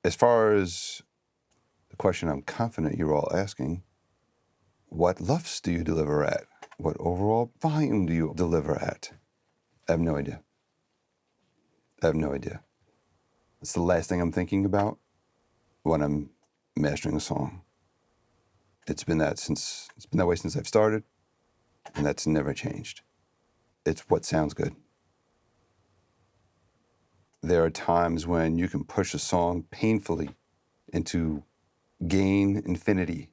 As far as the question I'm confident you're all asking, what LUFS do you deliver at? What overall volume do you deliver at? I have no idea. It's the last thing I'm thinking about when I'm mastering a song. It's been that way since I've started, and that's never changed. It's what sounds good. There are times when you can push a song painfully into gain infinity,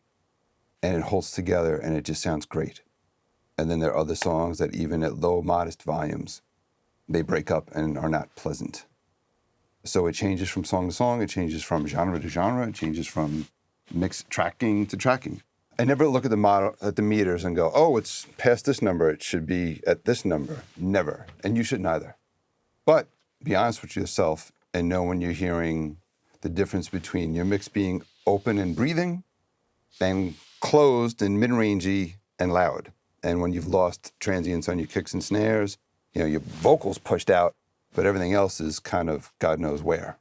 and it holds together, and it just sounds great. And then there are other songs that even at low, modest volumes, they break up and are not pleasant. So it changes from song to song, it changes from genre to genre, it changes from mixed tracking to tracking. I never look at the meters and go, oh, it's past this number, it should be at this number. Never. And you shouldn't either. But be honest with yourself and know when you're hearing the difference between your mix being open and breathing and closed and mid-rangey and loud. And when you've lost transients on your kicks and snares, your vocals pushed out, but everything else is kind of God knows where.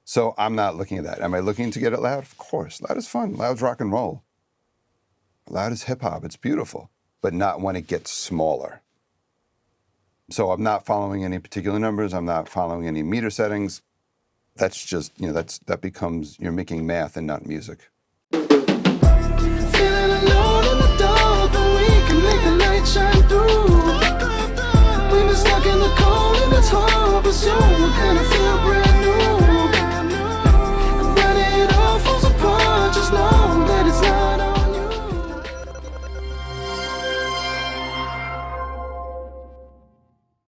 So I'm not looking at that. Am I looking to get it loud? Of course. Loud is fun. Loud's rock and roll. Loud is hip hop. It's beautiful, but not when it gets smaller. So I'm not following any particular numbers. I'm not following any meter settings. That's just, that becomes, you're making math and not music.